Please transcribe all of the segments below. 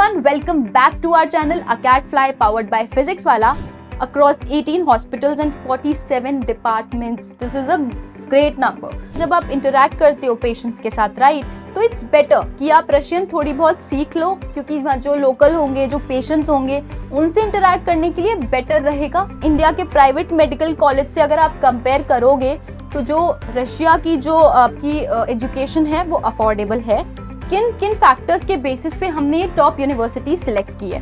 everyone, welcome back to our channel ACADFly powered by Physics Wala across 18 hospitals and 47 departments. This is a great number. जब आप interact करते हो patients के साथ right तो it's better कि आप रशियन थोड़ी बहुत सीख लो, क्योंकि वहाँ जो लोकल होंगे, जो पेशेंट्स होंगे, उनसे इंटरैक्ट करने के लिए बेटर रहेगा। इंडिया के प्राइवेट मेडिकल कॉलेज से अगर आप कंपेयर करोगे तो जो रशिया की जो आपकी एजुकेशन है वो अफोर्डेबल है। किन किन फैक्टर्स के बेसिस पे हमने ये टॉप यूनिवर्सिटी सिलेक्ट की है?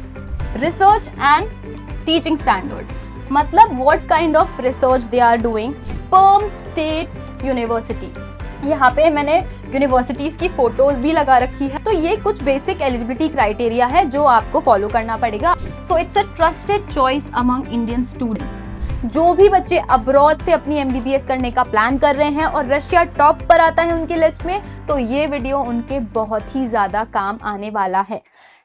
रिसर्च एंड टीचिंग स्टैंडर्ड, मतलब what kind of research they are doing. Perm state university, यहाँ पे मैंने यूनिवर्सिटीज की फोटोज भी लगा रखी है। तो ये कुछ बेसिक एलिजिबिलिटी क्राइटेरिया है जो आपको फॉलो करना पड़ेगा। So it's a trusted choice among Indian students. जो भी बच्चे अब्रॉड से अपनी एमबीबीएस करने का प्लान कर रहे हैं और रशिया टॉप पर आता है उनकी लिस्ट में, तो ये वीडियो उनके बहुत ही ज्यादा काम आने वाला है।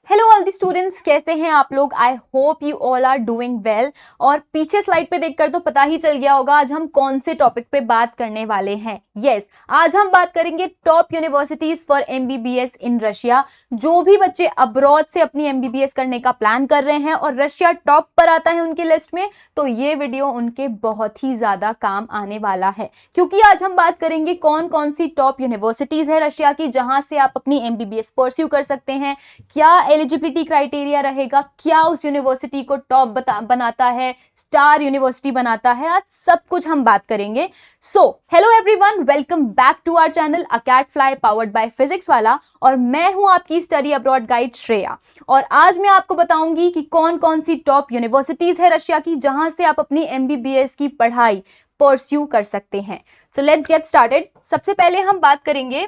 हेलो ऑल दी स्टूडेंट्स, कैसे हैं आप लोग? I hope you all are doing well. और पीछे स्लाइड पे देखकर तो पता ही चल गया होगा आज हम कौन से टॉपिक पे बात करने वाले हैं। यस, आज हम बात करेंगे top universities for MBBS in Russia. जो भी बच्चे अब्रॉड से अपनी एमबीबीएस करने का प्लान कर रहे हैं और रशिया टॉप पर आता है उनकी लिस्ट में, तो ये वीडियो उनके बहुत ही ज्यादा काम आने वाला है, क्योंकि आज हम बात करेंगे कौन कौन सी टॉप यूनिवर्सिटीज है रशिया की जहां से आप अपनी एमबीबीएस परस्यू कर सकते हैं, क्या एलिजिबिलिटी क्राइटेरिया रहेगा, क्या उस यूनिवर्सिटी को टॉप बनाता है, स्टार यूनिवर्सिटी बनाता है, आज सब कुछ हम बात करेंगे। So hello everyone, welcome back to our channel ACADFly powered by Physics Wallah, और मैं हूं आपकी स्टडी अब्रॉड गाइड श्रेया। और आज मैं आपको बताऊंगी कि कौन कौन सी टॉप यूनिवर्सिटीज है रशिया की जहां से आप अपनी एमबीबीएस की पढ़ाई परस्यू कर सकते हैं। So let's get started. सबसे पहले हम बात करेंगे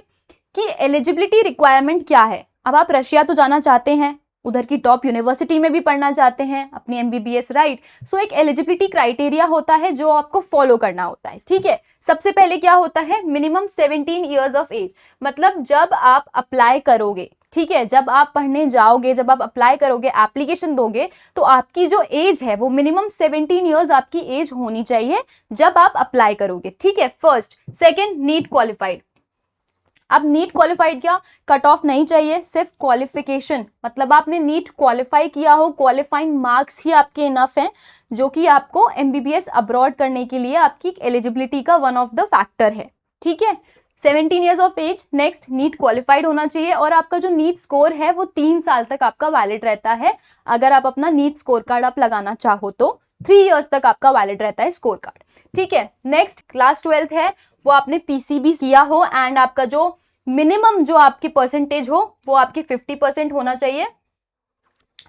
कि एलिजिबिलिटी रिक्वायरमेंट क्या है। अब आप रशिया तो जाना चाहते हैं, उधर की टॉप यूनिवर्सिटी में भी पढ़ना चाहते हैं अपनी एमबीबीएस राइट। सो एक एलिजिबिलिटी क्राइटेरिया होता है जो आपको फॉलो करना होता है, ठीक है। सबसे पहले क्या होता है? मिनिमम 17 ईयर्स ऑफ एज, मतलब जब आप अप्लाई करोगे, ठीक है, जब आप पढ़ने जाओगे, जब आप अप्लाई करोगे, एप्लीकेशन दोगे, तो आपकी जो एज है वो मिनिमम 17 ईयर्स आपकी एज होनी चाहिए जब आप अप्लाई करोगे, ठीक है। फर्स्ट। Second, NEET qualified. अब नीट क्वालिफाइड क्या, कट ऑफ नहीं चाहिए, सिर्फ क्वालिफिकेशन, मतलब आपने नीट क्वालिफाई किया हो, क्वालिफाइंग मार्क्स ही आपके इनफ हैं, जो कि आपको एमबीबीएस अब्रॉड करने के लिए आपकी एलिजिबिलिटी का वन ऑफ द फैक्टर है, ठीक है। 17 years of age. Next, NEET qualified होना चाहिए और आपका जो नीट स्कोर है वो 3 साल तक आपका वैलिड रहता है। अगर आप अपना नीट स्कोर कार्ड आप लगाना चाहो तो 3 इयर्स तक आपका वैलिड रहता है स्कोर कार्ड, ठीक है। नेक्स्ट, क्लास 12th है, वो आपने पीसीबी किया हो एंड आपका जो मिनिमम जो आपकी परसेंटेज हो वो आपकी 50% होना चाहिए,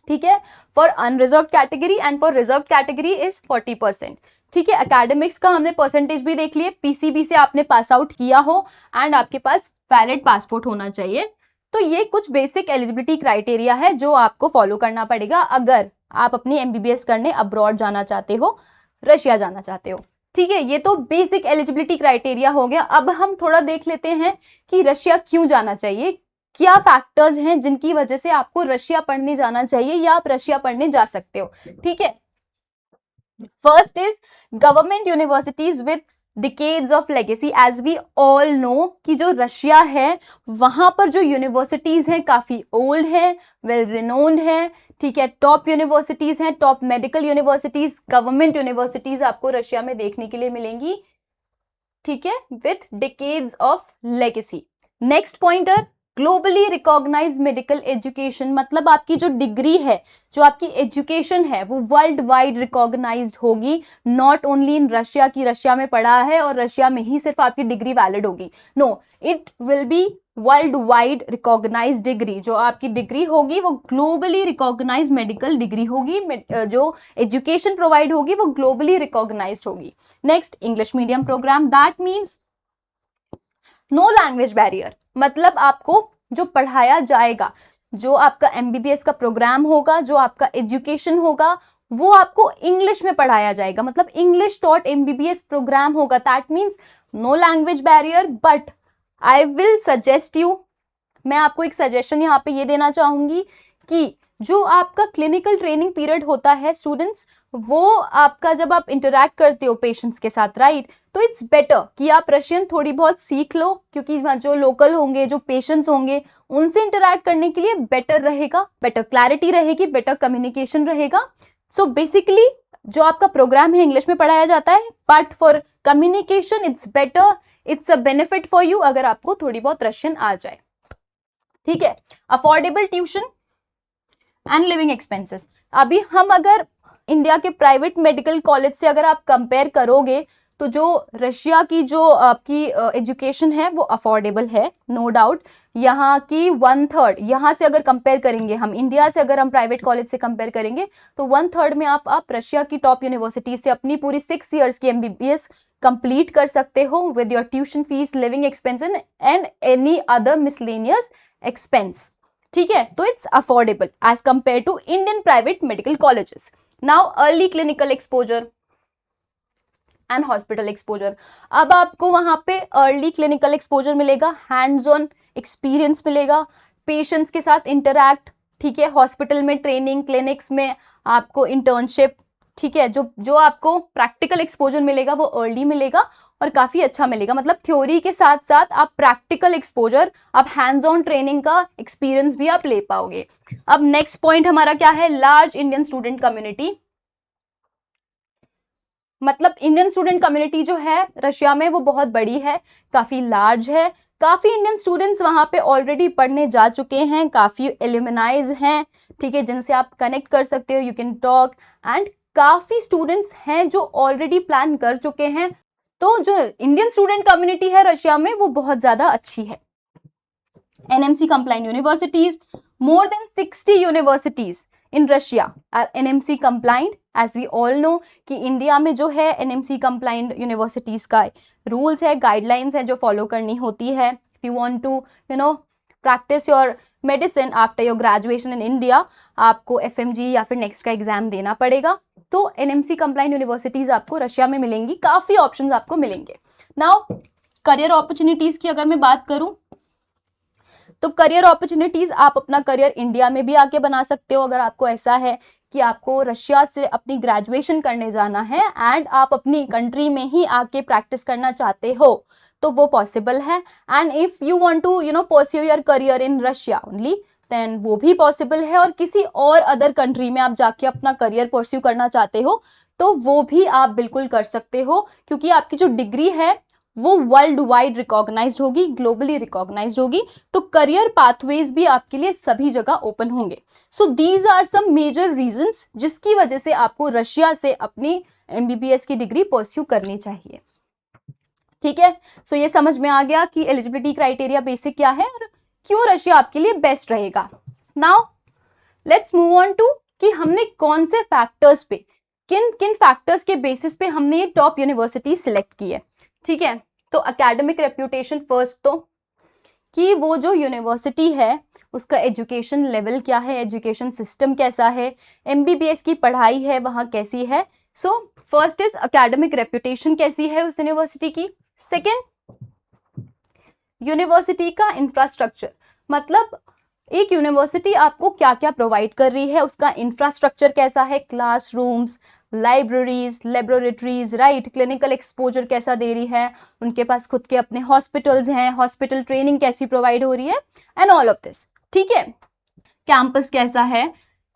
ठीक है। For unreserve category and for reserve category is 40%, ठीक है। एकेडमिक्स का हमने परसेंटेज भी देख लिए, पीसीबी से आपने पास आउट किया हो एंड आपके पास वैलिड पासपोर्ट होना चाहिए। तो ये कुछ बेसिक एलिजिबिलिटी क्राइटेरिया है जो आपको फॉलो करना पड़ेगा अगर आप अपनी एमबीबीएस करने अब्रॉड जाना चाहते हो, रशिया जाना चाहते हो, ठीक है। ये तो बेसिक एलिजिबिलिटी क्राइटेरिया हो गया। अब हम थोड़ा देख लेते हैं कि रशिया क्यों जाना चाहिए, क्या फैक्टर्स हैं जिनकी वजह से आपको रशिया पढ़ने जाना चाहिए या आप रशिया पढ़ने जा सकते हो, ठीक है। First is government universities with decades of legacy. As we all know कि जो रशिया है वहां पर जो यूनिवर्सिटीज हैं काफी ओल्ड हैं, वेल रिनोन्ड हैं, ठीक है। टॉप यूनिवर्सिटीज हैं, top medical universities, government universities आपको रशिया में देखने के लिए मिलेंगी, ठीक है, with decades of legacy. Next pointer, globally recognised medical education, मतलब आपकी जो डिग्री है, जो आपकी एजुकेशन है वो वर्ल्ड वाइड रिकॉग्नाइज्ड होगी, नॉट ओनली इन रशिया की रशिया में पढ़ा है और रशिया में ही सिर्फ आपकी डिग्री वैलिड होगी। No, it will be world wide recognise degree. जो आपकी डिग्री होगी वो ग्लोबली रिकॉग्नाइज मेडिकल डिग्री होगी, जो एजुकेशन प्रोवाइड होगी वो ग्लोबली रिकॉग्नाइज होगी। Next, English medium programme, that means no language barrier, मतलब आपको जो पढ़ाया जाएगा, जो आपका एमबीबीएस का प्रोग्राम होगा, जो आपका एजुकेशन होगा, वो आपको इंग्लिश में पढ़ाया जाएगा, मतलब इंग्लिश टॉट एमबीबीएस प्रोग्राम होगा। That means no language barrier, but I will suggest you, मैं आपको एक सजेशन यहाँ पे ये देना चाहूंगी कि जो आपका क्लिनिकल ट्रेनिंग पीरियड होता है स्टूडेंट्स, वो आपका जब आप इंटरैक्ट करते हो पेशेंट्स के साथ, राइट, तो इट्स बेटर कि आप रशियन थोड़ी बहुत सीख लो, क्योंकि वहाँ जो लोकल होंगे, जो पेशेंट्स होंगे, उनसे इंटरैक्ट करने के लिए बेटर रहेगा, बेटर क्लैरिटी रहेगी, बेटर कम्युनिकेशन रहेगा. सो बेसिकली जो आपका प्रोग्राम है इंग्लिश में पढ़ाया जाता है, but for communication it's better, it's a benefit for you अगर आपको थोड़ी बहुत रशियन आ जाए. ठीक है. Affordable tuition and living expenses. अभी हम अगर इंडिया के प्राइवेट मेडिकल कॉलेज से अगर आप कंपेयर करोगे, तो जो रशिया की जो आपकी एजुकेशन है वो अफोर्डेबल है, नो डाउट. यहाँ की 1/3, यहाँ से अगर कंपेयर करेंगे हम, इंडिया से अगर हम प्राइवेट कॉलेज से कंपेयर करेंगे, तो 1/3 में आप रशिया की टॉप यूनिवर्सिटी से अपनी पूरी 6 years की MBBS कंप्लीट कर सकते हो with your tuition fees, living expenses and any other miscellaneous expense. ठीक है. तो it's affordable as compare to Indian private medical colleges. Now early clinical exposure and hospital exposure. अब आपको वहां पे अर्ली क्लिनिकल एक्सपोजर मिलेगा, हैंड्स ऑन एक्सपीरियंस मिलेगा, patients के साथ इंटरैक्ट. ठीक है. हॉस्पिटल में ट्रेनिंग, क्लिनिक्स में आपको इंटर्नशिप. ठीक है. जो आपको प्रैक्टिकल एक्सपोजर मिलेगा वो अर्ली मिलेगा और काफी अच्छा मिलेगा. मतलब थ्योरी के साथ साथ आप प्रैक्टिकल एक्सपोजर, आप हैंड्स ऑन ट्रेनिंग का एक्सपीरियंस भी आप ले पाओगे. अब नेक्स्ट पॉइंट हमारा क्या है, लार्ज इंडियन स्टूडेंट कम्युनिटी. मतलब इंडियन स्टूडेंट कम्युनिटी जो है रशिया में वो बहुत बड़ी है, काफी लार्ज है. काफी इंडियन स्टूडेंट्स वहां पे ऑलरेडी पढ़ने जा चुके हैं, काफी एल्यूमिनाइज हैं. ठीक है. जिनसे आप कनेक्ट कर सकते हो, यू कैन टॉक. एंड काफी स्टूडेंट्स हैं जो ऑलरेडी प्लान कर चुके हैं. तो जो इंडियन स्टूडेंट कम्युनिटी है रशिया में वो बहुत ज्यादा अच्छी है. NMC compliant universities, more than 60 universities in Russia are NMC compliant. As we all know कि इंडिया में जो है NMC compliant universities का रूल्स है, गाइडलाइंस है जो फॉलो करनी होती है. If you want to practice your medicine after your graduation in India, आपको FMG या फिर नेक्स्ट का एग्जाम देना पड़ेगा. तो NMC compliant यूनिवर्सिटीज आपको रशिया में मिलेंगी, काफी ऑप्शंस आपको मिलेंगे. नाउ करियर अपॉर्चुनिटीज की अगर मैं बात करूं, तो करियर अपॉर्चुनिटीज आप अपना करियर इंडिया में भी आके बना सकते हो. अगर आपको ऐसा है कि आपको रशिया से अपनी ग्रेजुएशन करने जाना है एंड आप अपनी कंट्री में ही आके प्रैक्टिस करना चाहते हो, तो वो पॉसिबल है. And if you want to pursue your career in Russia only, then वो भी पॉसिबल है. और किसी और अदर कंट्री में आप जाके अपना करियर परस्यू करना चाहते हो, तो वो भी आप बिल्कुल कर सकते हो, क्योंकि आपकी जो डिग्री है वो वर्ल्ड वाइड रिकॉग्नाइज्ड होगी, ग्लोबली रिकॉग्नाइज्ड होगी. तो करियर पाथवेज भी आपके लिए सभी जगह ओपन होंगे. So these are some major reasons जिसकी वजह से आपको रशिया से अपनी MBBS की डिग्री परस्यू करनी चाहिए. ठीक है. सो ये समझ में आ गया कि एलिजिबिलिटी क्राइटेरिया बेसिक क्या है और क्यों रशिया आपके लिए बेस्ट रहेगा. Now let's move on to कि हमने कौन से फैक्टर्स पे, किन किन फैक्टर्स के बेसिस पे हमने ये टॉप यूनिवर्सिटी सिलेक्ट की है. ठीक है. तो एकेडमिक रेप्यूटेशन फर्स्ट, तो कि वो जो यूनिवर्सिटी है उसका एजुकेशन लेवल क्या है, एजुकेशन सिस्टम कैसा है, MBBS की पढ़ाई है वहाँ कैसी है. So first is academic reputation कैसी है उस यूनिवर्सिटी की. सेकेंड, यूनिवर्सिटी का इंफ्रास्ट्रक्चर, मतलब एक यूनिवर्सिटी आपको क्या क्या प्रोवाइड कर रही है, उसका इंफ्रास्ट्रक्चर कैसा है, classrooms, libraries, laboratories, right, clinical exposure कैसा दे रही है, उनके पास खुद के अपने हॉस्पिटल्स हैं, हॉस्पिटल ट्रेनिंग कैसी प्रोवाइड हो रही है, एंड ऑल ऑफ दिस. ठीक है. कैंपस कैसा है,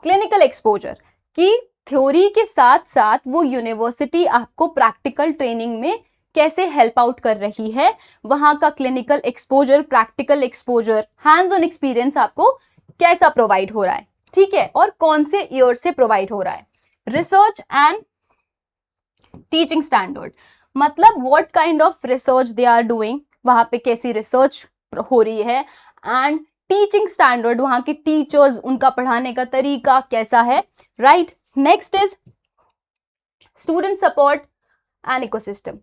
क्लिनिकल एक्सपोजर की थ्योरी के साथ साथ वो यूनिवर्सिटी आपको प्रैक्टिकल ट्रेनिंग में कैसे हेल्प आउट कर रही है, वहां का clinical exposure, practical exposure, hands on experience आपको कैसा प्रोवाइड हो रहा है. ठीक है. और कौन से ईयर से प्रोवाइड हो रहा है. रिसर्च एंड टीचिंग स्टैंडर्ड, मतलब what kind of research they are doing, वहां पे कैसी रिसर्च हो रही है. एंड टीचिंग स्टैंडर्ड, वहां के टीचर्स, उनका पढ़ाने का तरीका कैसा है, right. Next is student support and ecosystem,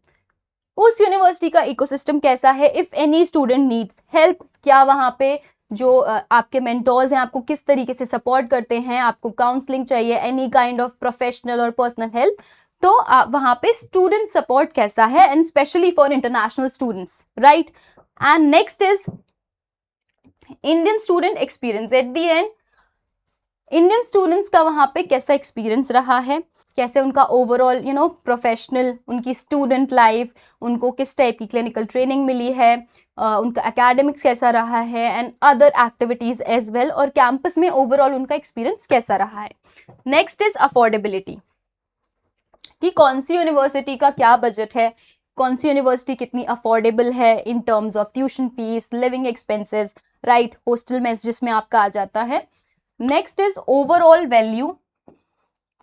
उस यूनिवर्सिटी का इकोसिस्टम कैसा है. If any student needs help, क्या वहां पे जो आपके मेंटोर्स हैं आपको किस तरीके से सपोर्ट करते हैं, आपको काउंसलिंग चाहिए, एनी काइंड ऑफ प्रोफेशनल और पर्सनल हेल्प, तो वहां पे स्टूडेंट सपोर्ट कैसा है, and specially for international students, right. And next is Indian student experience. Eight the and Indian students का वहाँ पे कैसा एक्सपीरियंस रहा है, कैसे उनका ओवरऑल प्रोफेशनल, उनकी स्टूडेंट लाइफ, उनको किस टाइप की क्लिनिकल ट्रेनिंग मिली है, उनका एकेडमिक्स कैसा रहा है and other activities as well, और कैंपस में ओवरऑल उनका एक्सपीरियंस कैसा रहा है। नेक्स्ट इज अफोर्डेबिलिटी, कि कौन सी यूनिवर्सिटी का क्या बजट है, कौन सी यूनिवर्सिटी कितनी अफोर्डेबल है in terms of tuition fees, living expenses, right, hostel mess जिसमें आपका आ जाता है। Next is overall value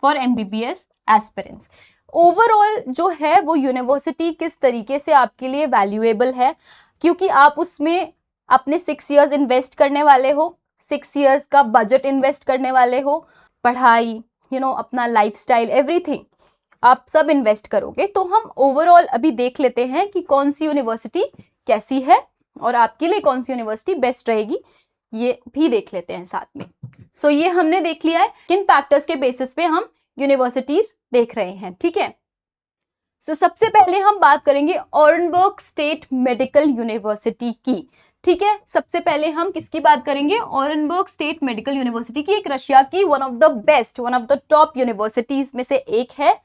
for MBBS aspirants, overall जो है वो यूनिवर्सिटी किस तरीके से आपके लिए वैल्यूएबल है, क्योंकि आप उसमें अपने 6 इयर्स इन्वेस्ट करने वाले हो, 6 इयर्स का बजट इन्वेस्ट करने वाले हो, पढ़ाई, अपना लाइफस्टाइल, एवरीथिंग आप सब इन्वेस्ट करोगे। तो हम ओवरऑल अभी देख लेते हैं कि कौन सी यूनिवर्सिटी कैसी है और आपके लिए कौन सी यूनिवर्सिटी बेस्ट रहेगी, ये भी देख लेते हैं साथ में। सो ये हमने देख लिया है किन फैक्टर्स के बेसिस पे हम यूनिवर्सिटीज देख रहे हैं, ठीक है। सो सबसे पहले हम बात करेंगे ऑरेनबर्ग स्टेट मेडिकल यूनिवर्सिटी की, ठीक है। सबसे पहले हम किसकी बात करेंगे, ऑरेनबर्ग स्टेट मेडिकल यूनिवर्सिटी की, एक रशिया की one of the best, one of the top universities में से एक है।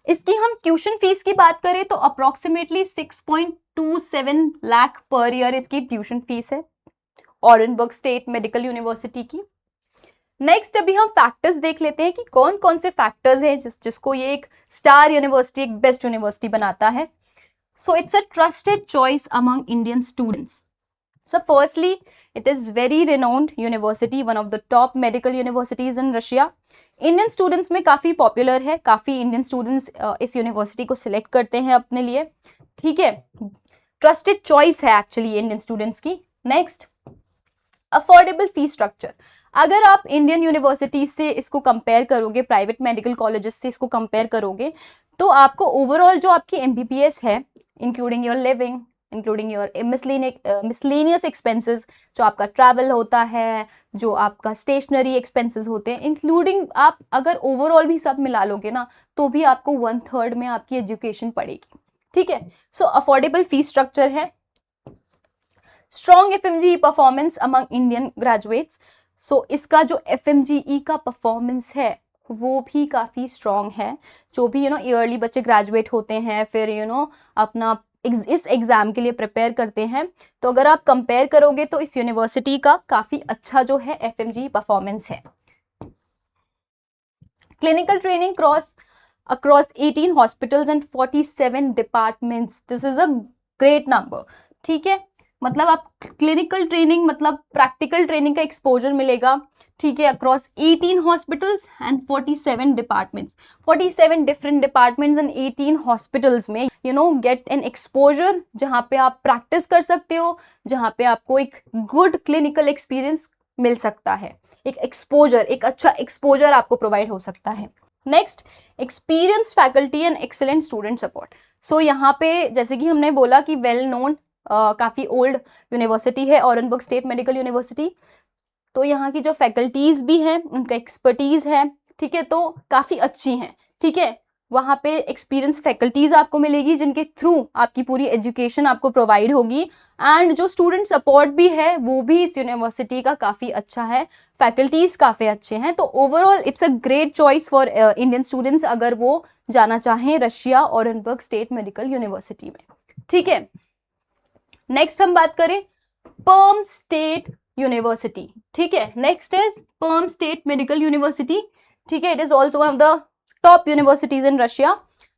इसकी हम ट्यूशन फीस की बात करें तो अप्रोक्सीमेटली 6.27 लाख पर ईयर इसकी ट्यूशन फीस है ऑरेनबर्ग स्टेट मेडिकल यूनिवर्सिटी की। नेक्स्ट अभी हम फैक्टर्स देख लेते हैं कि कौन कौन से फैक्टर्स हैं जिसको ये एक स्टार यूनिवर्सिटी, एक बेस्ट यूनिवर्सिटी बनाता है। So it's a trusted choice among Indian students. So firstly it is very renowned university, one of the top medical universities in Russia. Indian students में काफ़ी पॉपुलर है, काफ़ी इंडियन स्टूडेंट्स इस university को select करते हैं अपने लिए, ठीक है। ट्रस्टेड चॉइस है एक्चुअली इंडियन स्टूडेंट्स की। Next, affordable fee structure. अगर आप इंडियन यूनिवर्सिटी से इसको कंपेयर करोगे, प्राइवेट मेडिकल कॉलेजेस से इसको कंपेयर करोगे, तो आपको ओवरऑल जो आपकी एमबीबीएस है, including your living, including your miscellaneous expenses, जो आपका ट्रैवल होता है, जो आपका स्टेशनरी एक्सपेंसेस होते हैं, इंक्लूडिंग आप अगर ओवरऑल भी सब मिला लोगे ना, तो भी आपको 1/3 में आपकी एजुकेशन पड़ेगी, ठीक है। सो अफोर्डेबल फी स्ट्रक्चर है। Strong FMGE performance among Indian graduates. So इसका जो एफएमजीई का परफॉर्मेंस है वो भी काफ़ी स्ट्रॉन्ग है। जो भी ईयरली बच्चे ग्रेजुएट होते हैं, फिर अपना इस एग्ज़ाम के लिए प्रिपेयर करते हैं, तो अगर आप कंपेयर करोगे तो इस यूनिवर्सिटी का काफ़ी अच्छा जो है एफएमजीई परफॉर्मेंस है। Clinical training across 18 hospitals and 47 departments. This is a great number, ठीक है। मतलब आप क्लिनिकल ट्रेनिंग, मतलब प्रैक्टिकल ट्रेनिंग का एक्सपोजर मिलेगा, ठीक है, across 18 hospitals and 47 departments, 47 different departments and 18 hospitals में गेट एन एक्सपोजर, जहाँ पे आप प्रैक्टिस कर सकते हो, जहाँ पे आपको एक गुड क्लिनिकल एक्सपीरियंस मिल सकता है, एक एक्सपोजर, एक अच्छा एक्सपोजर आपको प्रोवाइड हो सकता है। Next, experience faculty and excellent student support. So यहाँ पे जैसे कि हमने बोला कि वेल नोन, काफ़ी ओल्ड यूनिवर्सिटी है ऑरेनबर्ग स्टेट मेडिकल यूनिवर्सिटी, तो यहाँ की जो फैकल्टीज़ भी हैं, उनका एक्सपर्टीज़ है, ठीक है, तो काफ़ी अच्छी हैं, ठीक है। वहाँ पे एक्सपीरियंस फैकल्टीज़ आपको मिलेगी जिनके थ्रू आपकी पूरी एजुकेशन आपको प्रोवाइड होगी, एंड जो स्टूडेंट सपोर्ट भी है वो भी इस यूनिवर्सिटी का काफ़ी अच्छा है, फैकल्टीज़ काफ़ी अच्छे हैं। तो overall it's a great choice for Indian students अगर वो जाना चाहें Russia Orenburg state medical university में, ठीक है। नेक्स्ट हम बात करें पर्म स्टेट यूनिवर्सिटी, ठीक है। Next is Perm state medical university, ठीक है। It is also one of the top universities in Russia,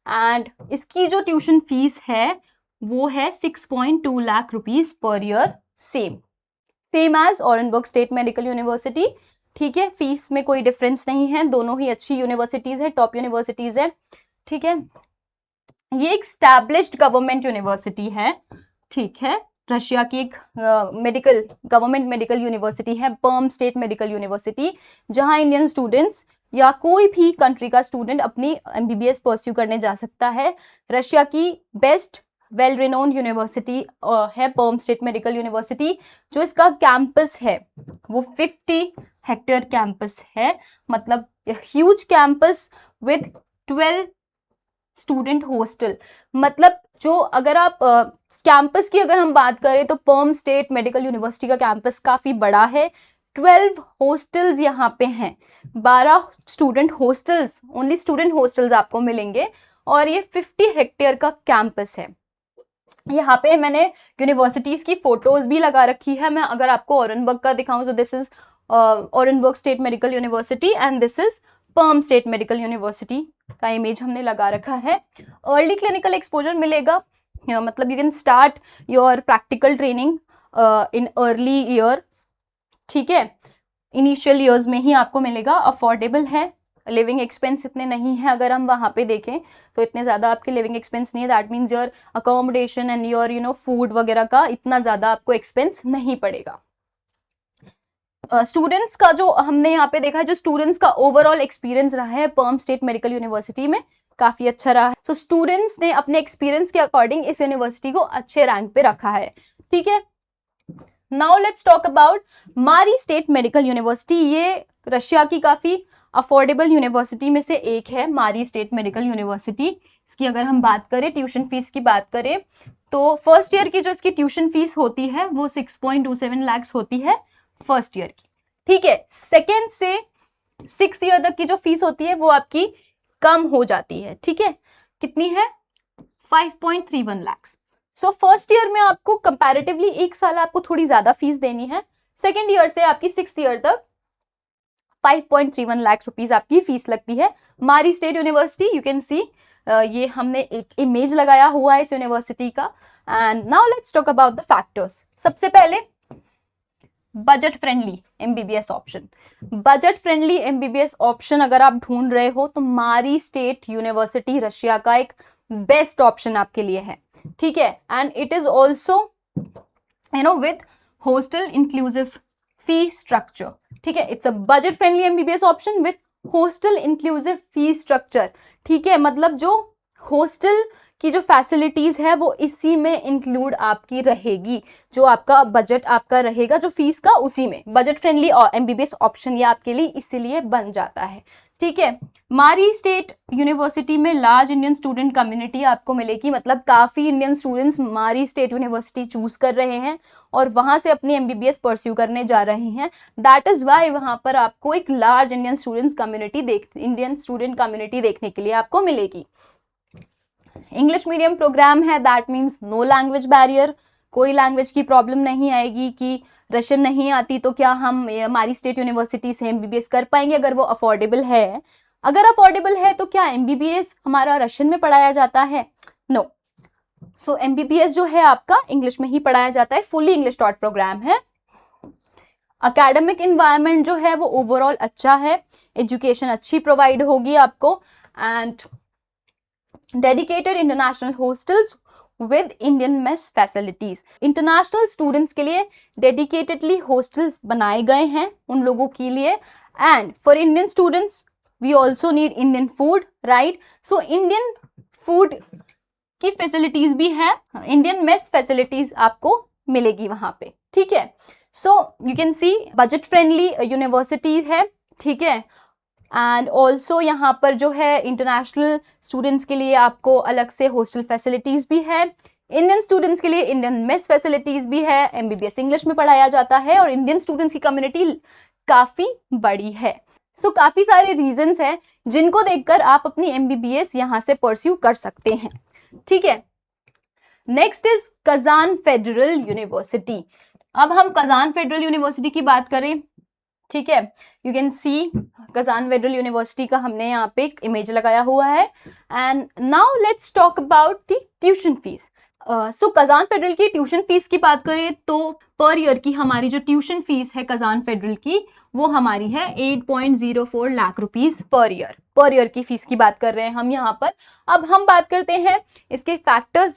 and इसकी जो ट्यूशन फीस है वो है 6.2 lakh rupees per year, same as Orenburg state medical university, ठीक है। फीस में कोई डिफरेंस नहीं है, दोनों ही अच्छी यूनिवर्सिटीज है, टॉप यूनिवर्सिटीज है, ठीक है। ये एक स्टैब्लिश्ड गवर्नमेंट यूनिवर्सिटी है, ठीक है। रशिया की एक गवर्नमेंट मेडिकल यूनिवर्सिटी है पर्म स्टेट मेडिकल यूनिवर्सिटी, जहां इंडियन स्टूडेंट्स या कोई भी कंट्री का स्टूडेंट अपनी एमबीबीएस परस्यू करने जा सकता है। रशिया की बेस्ट वेल रिनोन्ड यूनिवर्सिटी है पर्म स्टेट मेडिकल यूनिवर्सिटी। जो इसका कैंपस है वो 50 हेक्टेयर कैंपस है, मतलब huge campus with 12 student hostel. मतलब जो अगर आप कैंपस की अगर हम बात करें तो पर्म स्टेट मेडिकल यूनिवर्सिटी का कैंपस काफ़ी बड़ा है, 12 हॉस्टल्स यहाँ पे हैं, 12 student hostels, only student hostels आपको मिलेंगे, और ये 50 हेक्टेयर का कैंपस है। यहाँ पे मैंने यूनिवर्सिटीज की फोटोज भी लगा रखी है। मैं अगर आपको ऑरेनबर्ग का दिखाऊं तो this is Orenburg state medical university and this is Perm state medical university का इमेज हमने लगा रखा है। अर्ली क्लिनिकल एक्सपोजर मिलेगा, मतलब you can start your practical training in early year, ठीक है, इनिशियल ईयर्स में ही आपको मिलेगा। अफोर्डेबल है, लिविंग एक्सपेंस इतने नहीं है, अगर हम वहाँ पे देखें तो इतने ज़्यादा आपके लिविंग एक्सपेंस नहीं है। That means your accommodation and your food वगैरह का इतना ज़्यादा आपको एक्सपेंस नहीं पड़ेगा। स्टूडेंट्स का जो हमने यहाँ पे देखा है, जो स्टूडेंट्स का ओवरऑल एक्सपीरियंस रहा है पर्म स्टेट मेडिकल यूनिवर्सिटी में, काफ़ी अच्छा रहा है। सो स्टूडेंट्स ने अपने एक्सपीरियंस के अकॉर्डिंग इस यूनिवर्सिटी को अच्छे रैंक पे रखा है, ठीक है। नाउ लेट्स टॉक अबाउट मारी स्टेट मेडिकल यूनिवर्सिटी। ये रशिया की काफ़ी अफोर्डेबल यूनिवर्सिटी में से एक है, मारी स्टेट मेडिकल यूनिवर्सिटी। इसकी अगर हम बात करें, ट्यूशन फीस की बात करें, तो फर्स्ट ईयर की जो इसकी ट्यूशन फीस होती है वो 6.27 लाख होती है फर्स्ट ईयर की, ठीक है। सेकेंड से 6th ईयर तक की जो फीस होती है वो आपकी कम हो जाती है, ठीक है। कितनी है? 5.31 लाख। सो फर्स्ट ईयर में आपको कंपैरेटिवली एक साल आपको थोड़ी ज्यादा फीस देनी है। सेकेंड ईयर से आपकी 6th ईयर तक 5.31 लाख रुपीज आपकी फीस लगती है। मारी state university, you can see, ये हमने एक इमेज लगाया हुआ है इस यूनिवर्सिटी का। And now let's talk about the factors. सबसे पहले budget friendly MBBS option. Budget friendly MBBS option अगर आप ढूंढ रहे हो तो मारी स्टेट यूनिवर्सिटी रशिया का एक बेस्ट ऑप्शन आपके लिए है, ठीक है। And it is also with hostel inclusive fee structure, ठीक है। It's a budget friendly MBBS option with hostel inclusive fee structure, ठीक है। मतलब जो हॉस्टल की जो फैसिलिटीज है वो इसी में इंक्लूड आपकी रहेगी, जो आपका बजट आपका रहेगा जो फीस का, उसी में बजट फ्रेंडली और एमबीबीएस ऑप्शन ये आपके लिए इसीलिए बन जाता है, ठीक है। मारी स्टेट यूनिवर्सिटी में लार्ज इंडियन स्टूडेंट कम्युनिटी आपको मिलेगी, मतलब काफी इंडियन स्टूडेंट्स मारी स्टेट यूनिवर्सिटी चूज कर रहे हैं और वहां से अपनी एमबीबीएस परस्यू करने जा रहे हैं। दैट इज वाई वहां पर आपको एक लार्ज इंडियन स्टूडेंट कम्युनिटी देखने के लिए आपको मिलेगी। इंग्लिश मीडियम प्रोग्राम है, that means no language barrier, कोई लैंग्वेज की प्रॉब्लम नहीं आएगी कि रशियन नहीं आती तो क्या हम हमारी स्टेट यूनिवर्सिटी से एमबीबीएस कर पाएंगे अगर वो अफोर्डेबल है। अगर अफोर्डेबल है तो क्या एमबीबीएस हमारा रशियन में पढ़ाया जाता है? नो। सो एमबीबीएस जो है आपका इंग्लिश में ही पढ़ाया जाता है, फुली इंग्लिश टॉट प्रोग्राम है। अकेडमिक इन्वायरमेंट जो है वो ओवरऑल अच्छा है, एजुकेशन अच्छी प्रोवाइड होगी आपको, and dedicated international hostels with Indian mess facilities. International students के लिए डेडिकेटेडली हॉस्टल्स बनाए गए हैं उन लोगों के लिए। And for Indian students we also need Indian food, right. So Indian food की फैसिलिटीज भी है, इंडियन मेस फैसिलिटीज आपको मिलेगी वहां पे, ठीक है। So you can see budget friendly university है, ठीक है। एंड ऑल्सो यहाँ पर जो है इंटरनेशनल स्टूडेंट्स के लिए आपको अलग से हॉस्टल फैसिलिटीज भी है, इंडियन स्टूडेंट्स के लिए इंडियन मेस फैसिलिटीज भी है, एमबीबीएस इंग्लिश में पढ़ाया जाता है और इंडियन स्टूडेंट्स की कम्युनिटी काफी बड़ी है। सो काफी सारे रीजंस हैं जिनको देखकर आप अपनी एमबीबीएस यहाँ से परस्यू कर सकते हैं, ठीक है। Next is Kazan federal university. अब हम कजान फेडरल यूनिवर्सिटी की बात करें, ठीक है। You can see Kazan federal university का हमने यहाँ पे एक इमेज लगाया हुआ है। And now let's talk about the tuition fees. So Kazan federal की ट्यूशन फीस की बात करें तो पर ईयर की हमारी जो ट्यूशन फीस है कजान फेडरल की वो हमारी है 8.04 लाख रुपीज पर ईयर की फीस की बात कर रहे हैं हम यहाँ पर। अब हम बात करते हैं इसके फैक्टर्स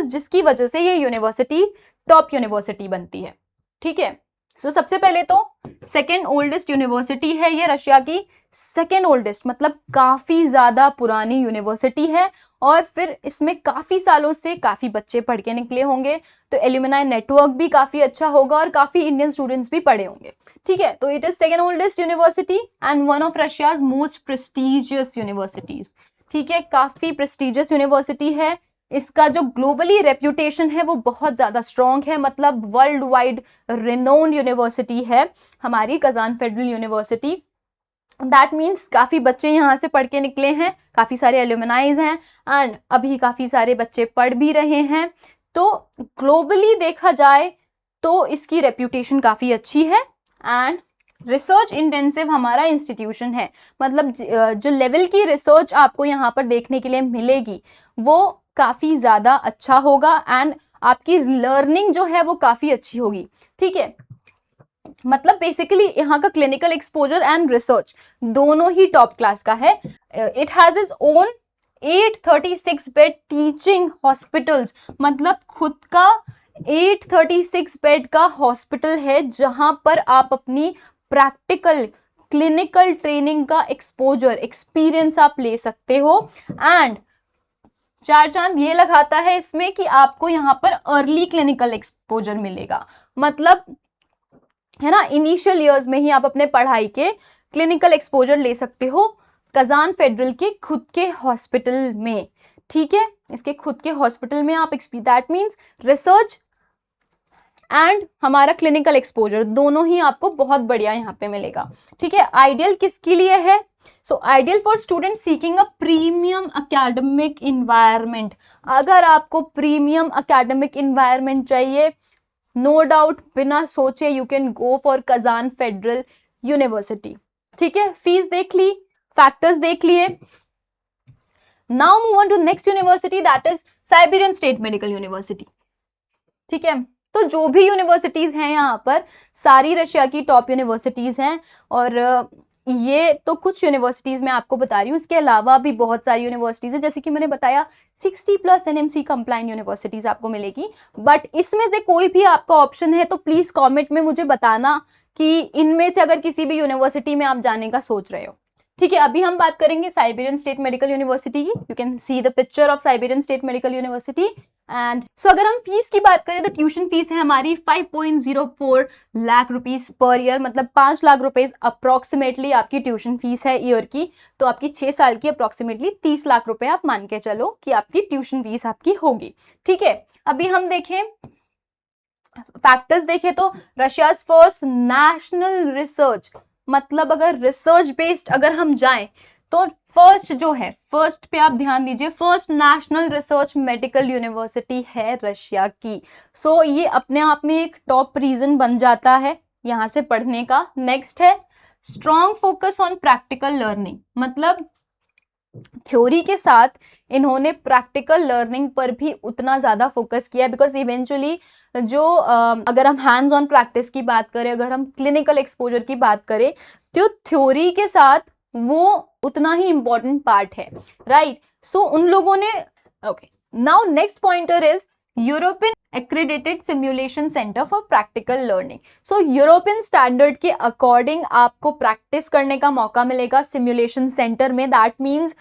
जिसकी वजह से ये यूनिवर्सिटी टॉप यूनिवर्सिटी बनती है, ठीक है। सो सबसे पहले तो सेकेंड ओल्डेस्ट यूनिवर्सिटी है ये रशिया की, सेकेंड ओल्डेस्ट मतलब काफी ज्यादा पुरानी यूनिवर्सिटी है और फिर इसमें काफी सालों से काफी बच्चे पढ़ के निकले होंगे तो एल्यूमिनाई नेटवर्क भी काफी अच्छा होगा और काफी इंडियन स्टूडेंट्स भी पढ़े होंगे, ठीक है। तो it is second oldest university and one of Russia's most prestigious universities, ठीक है। काफी प्रेस्टिजियस यूनिवर्सिटी है इसका जो ग्लोबली रेप्यूटेशन है वो बहुत ज़्यादा स्ट्रॉन्ग है, मतलब वर्ल्ड वाइड रिनोन्ड यूनिवर्सिटी है हमारी Kazan federal university. That means काफ़ी बच्चे यहाँ से पढ़ के निकले हैं, काफ़ी सारे एल्यूमनाइज हैं एंड अभी काफ़ी सारे बच्चे पढ़ भी रहे हैं। तो ग्लोबली देखा जाए तो इसकी रेप्यूटेशन काफ़ी अच्छी है एंड रिसर्च इंटेंसिव हमारा इंस्टीट्यूशन है, मतलब जो लेवल की रिसर्च आपको यहाँ पर देखने के लिए मिलेगी वो काफ़ी ज़्यादा अच्छा होगा एंड आपकी लर्निंग जो है वो काफ़ी अच्छी होगी। ठीक है, मतलब बेसिकली यहाँ का क्लिनिकल एक्सपोजर एंड रिसर्च दोनों ही टॉप क्लास का है। It has is own 836 bed teaching hospitals, मतलब खुद का 836 बेड का हॉस्पिटल है जहां पर आप अपनी प्रैक्टिकल क्लिनिकल ट्रेनिंग का एक्सपोजर एक्सपीरियंस आप ले सकते हो एंड चार चांद ये लगाता है इसमें कि आपको यहाँ पर अर्ली क्लिनिकल एक्सपोजर मिलेगा, मतलब है ना, इनिशियल ईयर्स में ही आप अपने पढ़ाई के क्लिनिकल एक्सपोजर ले सकते हो कजान फेडरल के खुद के हॉस्पिटल में। ठीक है, इसके खुद के हॉस्पिटल में आप दैट मींस रिसर्च एंड हमारा क्लिनिकल एक्सपोजर दोनों ही आपको बहुत बढ़िया यहाँ पे मिलेगा। ठीक है, आइडियल किसके लिए है? So ideal for student seeking a premium academic environment. अगर आपको प्रीमियम अकेडमिक इन्वायरमेंट चाहिए, नो डाउट बिना सोचे you can go for Kazan federal university. ठीक है, फीस देख ली, फैक्टर्स देख लिए। Now move on to next university that is Siberian state medical university. ठीक है, तो जो भी यूनिवर्सिटीज हैं यहाँ पर सारी रशिया की टॉप यूनिवर्सिटीज हैं और ये तो कुछ यूनिवर्सिटीज मैं आपको बता रही हूँ, इसके अलावा भी बहुत सारी यूनिवर्सिटीज है, जैसे कि मैंने बताया 60+ NMC कंप्लाइंट यूनिवर्सिटीज आपको मिलेगी। बट इसमें से कोई भी आपका ऑप्शन है तो प्लीज कमेंट में मुझे बताना कि इनमें से अगर किसी भी यूनिवर्सिटी में आप जाने का सोच रहे हो। ठीक है, अभी हम बात करेंगे साइबेरियन स्टेट मेडिकल यूनिवर्सिटी की। You can see the picture of Siberian state medical university and so अगर हम फीस की बात करें तो ट्यूशन फीस है हमारी 5.04 लाख रुपीस पर ईयर, मतलब 5 लाख रुपीस अप्रोक्सीमेटली आपकी ट्यूशन फीस है ईयर की। तो आपकी 6 साल की अप्रोक्सीमेटली 30 लाख रुपए आप मान के चलो कि आपकी ट्यूशन फीस आपकी होगी। ठीक है, अभी हम देखें फैक्टर्स देखें तो रशियाज फर्स्ट नेशनल रिसर्च, मतलब अगर रिसर्च बेस्ड अगर हम जाएं तो फर्स्ट जो है, फर्स्ट पे आप ध्यान दीजिए, first national research medical university है रशिया की। सो ये अपने आप में एक टॉप रीजन बन जाता है यहाँ से पढ़ने का। नेक्स्ट है strong focus on practical learning, मतलब थ्योरी के साथ इन्होंने प्रैक्टिकल लर्निंग पर भी उतना ज़्यादा फोकस किया है, बिकॉज इवेंचुअली जो अगर हम हैंड्स ऑन प्रैक्टिस की बात करें, अगर हम क्लिनिकल एक्सपोजर की बात करें, तो थ्योरी के साथ वो उतना ही इम्पोर्टेंट पार्ट है, राइट। सो उन लोगों ने okay, now next pointer is European accredited simulation centre for practical learning. So European standard के अकॉर्डिंग आपको प्रैक्टिस करने का मौका मिलेगा सिमुलेशन सेंटर में। दैट मीन्स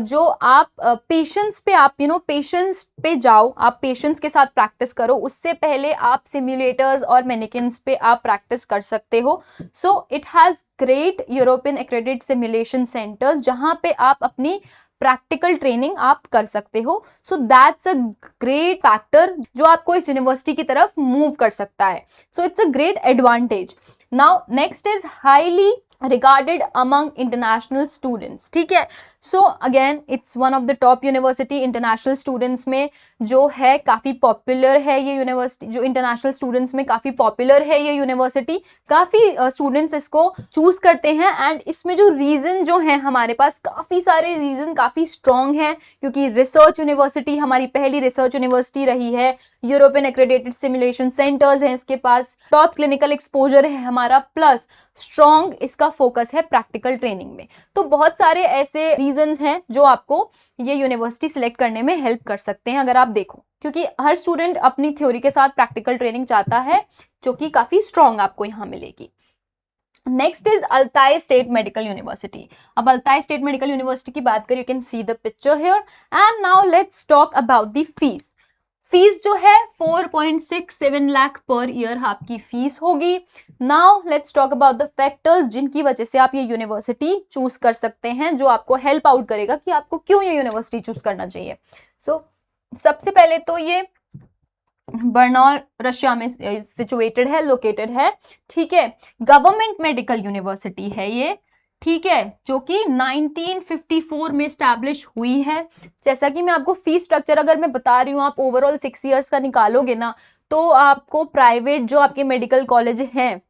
जो आप पेशेंट्स पे आप पेशेंट्स पे जाओ, आप पेशेंट्स के साथ प्रैक्टिस करो, उससे पहले आप सिमुलेटर्स और मैनिकिन्स पे आप प्रैक्टिस कर सकते हो। So it has great European accredited simulation centres जहाँ पे आप अपनी प्रैक्टिकल ट्रेनिंग आप कर सकते हो। So that's a great factor जो आपको इस यूनिवर्सिटी की तरफ मूव कर सकता है। So it's a great advantage. Now next is highly regarded among international students। ठीक है, so again it's one of the top university international students में जो है, काफ़ी पॉपुलर है ये यूनिवर्सिटी, जो इंटरनेशनल स्टूडेंट्स में काफ़ी पॉपुलर है ये यूनिवर्सिटी, काफ़ी स्टूडेंट्स इसको चूज करते हैं एंड इसमें जो रीज़न जो है हमारे पास काफ़ी सारे रीज़न काफ़ी स्ट्रॉन्ग हैं, क्योंकि रिसर्च यूनिवर्सिटी हमारी पहली रिसर्च यूनिवर्सिटी रही है, यूरोपियन एक्रेडिटेड सिमुलेशन सेंटर्स हैं इसके पास, टॉप क्लिनिकल एक्सपोजर है हमारा, प्लस स्ट्रॉन्ग इसका फोकस है प्रैक्टिकल ट्रेनिंग में। तो बहुत सारे ऐसे रीजंस हैं जो आपको ये यूनिवर्सिटी सिलेक्ट करने में हेल्प कर सकते हैं अगर आप देखो, क्योंकि हर स्टूडेंट अपनी थ्योरी के साथ प्रैक्टिकल ट्रेनिंग चाहता है जो कि काफी स्ट्रॉन्ग आपको यहाँ मिलेगी। Next is Altai state medical university. अब अल्ताई स्टेट मेडिकल यूनिवर्सिटी की बात करें, you can see the picture here and now let's talk about the fees. Fees जो है 4.67 लाख पर ईयर आपकी फीस होगी। Now let's talk about the factors जिनकी वजह से आप ये यूनिवर्सिटी चूज कर सकते हैं, जो आपको हेल्प आउट करेगा कि आपको क्यों ये यूनिवर्सिटी चूज करना चाहिए। सो सबसे पहले तो ये बर्नौल रशिया में सिचुएटेड है, लोकेटेड है, ठीक है। गवर्नमेंट मेडिकल यूनिवर्सिटी है ये, ठीक है, जो कि 1954 में स्टैब्लिश हुई है। जैसा कि मैं आपको फीस स्ट्रक्चर अगर मैं बता रही हूँ, आप ओवरऑल 6 इयर्स का निकालोगे ना, तो आपको प्राइवेट जो आपके मेडिकल कॉलेज हैं